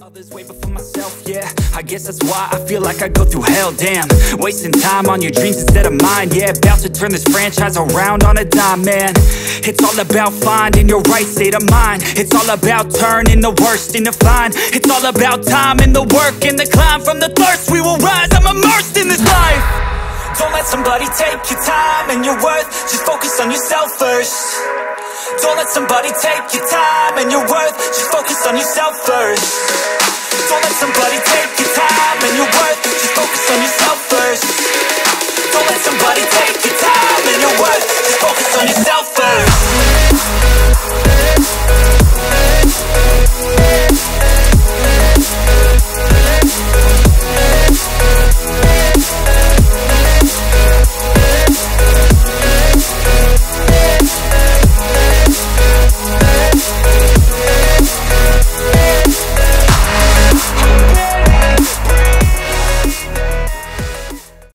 Others way before myself, yeah, I guess that's why I feel like I go through hell, damn. Wasting time on your dreams instead of mine, yeah. About to turn this franchise around on a dime, man. It's all about finding your right state of mind. It's all about turning the worst into fine. It's all about time and the work and the climb. From the thirst we will rise, I'm immersed in this life. Don't let somebody take your time and your worth. Just focus on yourself first. Don't let somebody take your time and your worth. Just focus on yourself first.